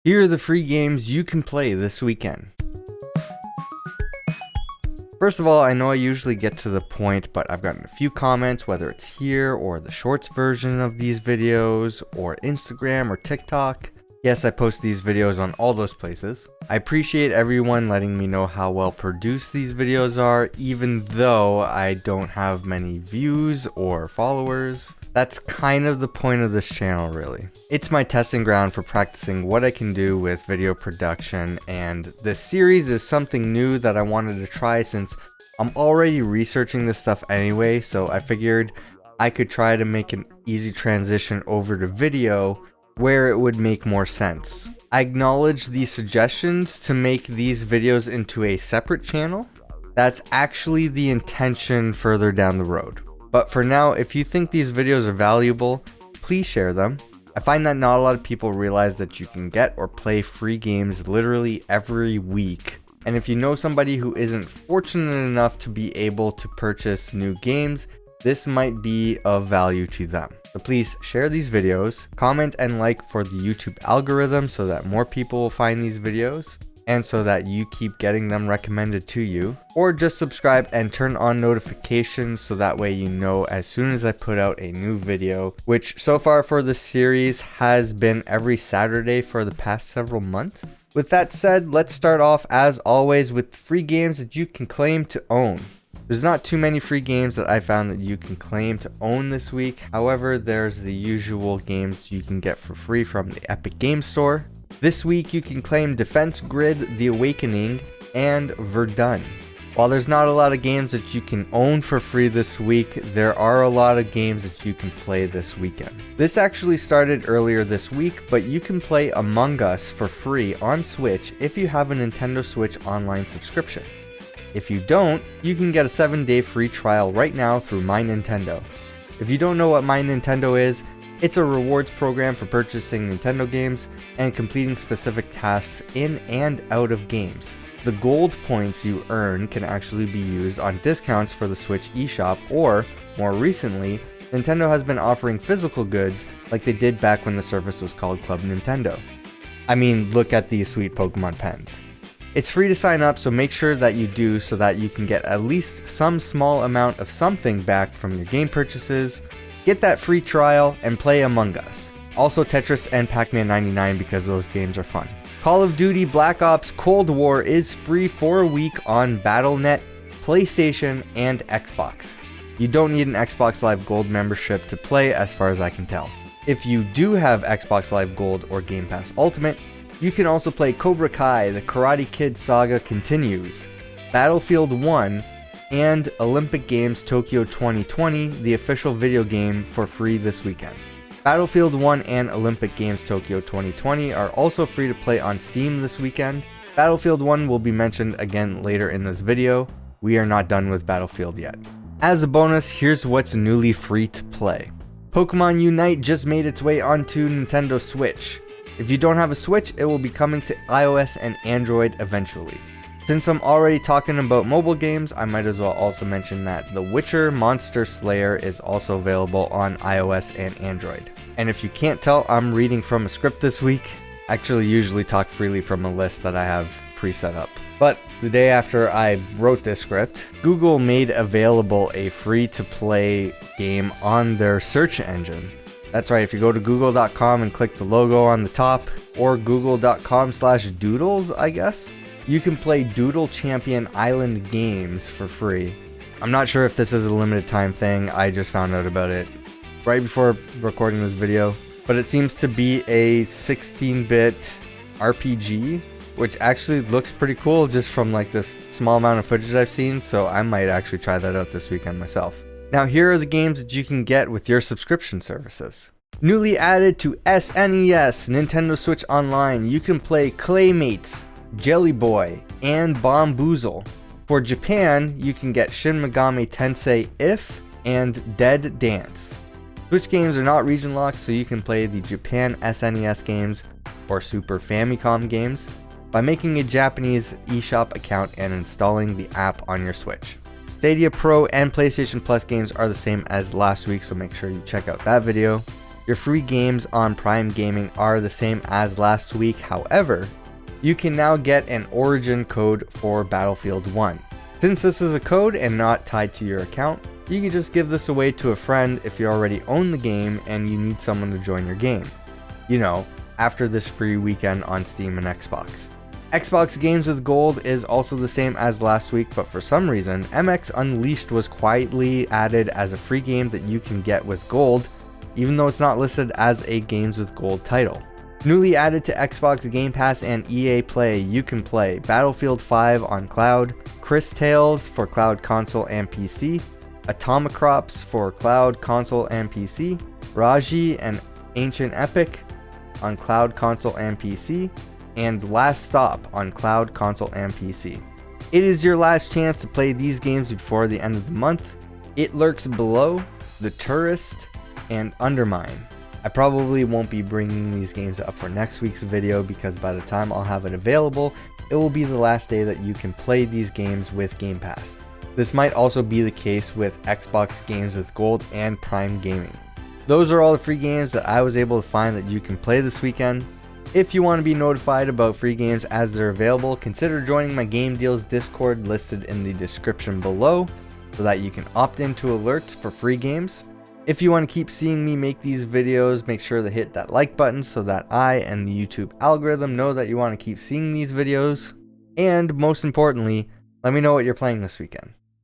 Here are the free games you can play this weekend. First of all, I know I usually get to the point, but I've gotten a few comments, whether it's here or the shorts version of these videos, or Instagram or TikTok. Yes, I post these videos on all those places. I appreciate everyone letting me know how well produced these videos are, even though I don't have many views or followers. That's kind of the point of this channel, really. It's my testing ground for practicing what I can do with video production, and this series is something new that I wanted to try since I'm already researching this stuff anyway, so I figured I could try to make an easy transition over to video where it would make more sense. I acknowledge the suggestions to make these videos into a separate channel. That's actually the intention further down the road. But for now, if you think these videos are valuable, please share them. I find that not a lot of people realize that you can get or play free games literally every week. And if you know somebody who isn't fortunate enough to be able to purchase new games, this might be of value to them. So please share these videos, comment and like for the YouTube algorithm so that more people will find these videos, and so that you keep getting them recommended to you, or just subscribe and turn on notifications so that way you know as soon as I put out a new video, which so far for this series has been every Saturday for the past several months. With that said, let's start off as always with free games that you can claim to own. There's not too many free games that I found that you can claim to own this week. However, there's the usual games you can get for free from the Epic Games Store. This week you can claim Defense Grid, The Awakening, and Verdun. While there's not a lot of games that you can own for free this week, there are a lot of games that you can play this weekend. This actually started earlier this week, but you can play Among Us for free on Switch if you have a Nintendo Switch Online subscription. If you don't, you can get a 7-day free trial right now through My Nintendo. If you don't know what My Nintendo is, it's a rewards program for purchasing Nintendo games and completing specific tasks in and out of games. The gold points you earn can actually be used on discounts for the Switch eShop, or, more recently, Nintendo has been offering physical goods like they did back when the service was called Club Nintendo. I mean, look at these sweet Pokemon pens. It's free to sign up, so make sure that you do so that you can get at least some small amount of something back from your game purchases. Get that free trial and play Among Us. Also Tetris and Pac-Man 99 because those games are fun. Call of Duty Black Ops Cold War is free for a week on Battle.net, PlayStation, and Xbox. You don't need an Xbox Live Gold membership to play as far as I can tell. If you do have Xbox Live Gold or Game Pass Ultimate, you can also play Cobra Kai, The Karate Kid Saga Continues, Battlefield 1, and Olympic Games Tokyo 2020, the official video game, for free this weekend. Battlefield 1 and Olympic Games Tokyo 2020 are also free to play on Steam this weekend. Battlefield 1 will be mentioned again later in this video. We are not done with Battlefield yet. As a bonus, here's what's newly free to play. Pokemon Unite just made its way onto Nintendo Switch. If you don't have a Switch, it will be coming to iOS and Android eventually. Since I'm already talking about mobile games, I might as well also mention that The Witcher Monster Slayer is also available on iOS and Android. And if you can't tell, I'm reading from a script this week. I actually usually talk freely from a list that I have pre-set up. But the day after I wrote this script, Google made available a free-to-play game on their search engine. That's right, if you go to google.com and click the logo on the top, or google.com/doodles, I guess, you can play Doodle Champion Island games for free. I'm not sure if this is a limited time thing, I just found out about it right before recording this video, but it seems to be a 16-bit RPG, which actually looks pretty cool just from like this small amount of footage I've seen, so I might actually try that out this weekend myself. Now here are the games that you can get with your subscription services. Newly added to SNES, Nintendo Switch Online, you can play Claymates, Jelly Boy, and Bomboozle. For Japan, you can get Shin Megami Tensei If and Dead Dance. Switch games are not region locked, so you can play the Japan SNES games or Super Famicom games by making a Japanese eShop account and installing the app on your Switch. Stadia Pro and PlayStation Plus games are the same as last week, so make sure you check out that video. Your free games on Prime Gaming are the same as last week. However, you can now get an origin code for Battlefield 1. Since this is a code and not tied to your account, you can just give this away to a friend if you already own the game and you need someone to join your game. You know, after this free weekend on Steam and Xbox. Xbox Games with Gold is also the same as last week, but for some reason, MX Unleashed was quietly added as a free game that you can get with Gold, even though it's not listed as a Games with Gold title. Newly added to Xbox Game Pass and EA Play, you can play Battlefield 5 on cloud, Cris Tales for cloud, console, and PC, Atomicrops for cloud, console, and PC, Raji and Ancient Epic on cloud, console, and PC, and Last Stop on cloud, console, and PC. It is your last chance to play these games before the end of the month. It Lurks Below, The Tourist, and Undermine. I probably won't be bringing these games up for next week's video because by the time I'll have it available, it will be the last day that you can play these games with Game Pass. This might also be the case with Xbox Games with Gold and Prime Gaming. Those are all the free games that I was able to find that you can play this weekend. If you want to be notified about free games as they're available, consider joining my Game Deals Discord listed in the description below so that you can opt into alerts for free games. If you want to keep seeing me make these videos, make sure to hit that like button so that I and the YouTube algorithm know that you want to keep seeing these videos. And most importantly, let me know what you're playing this weekend.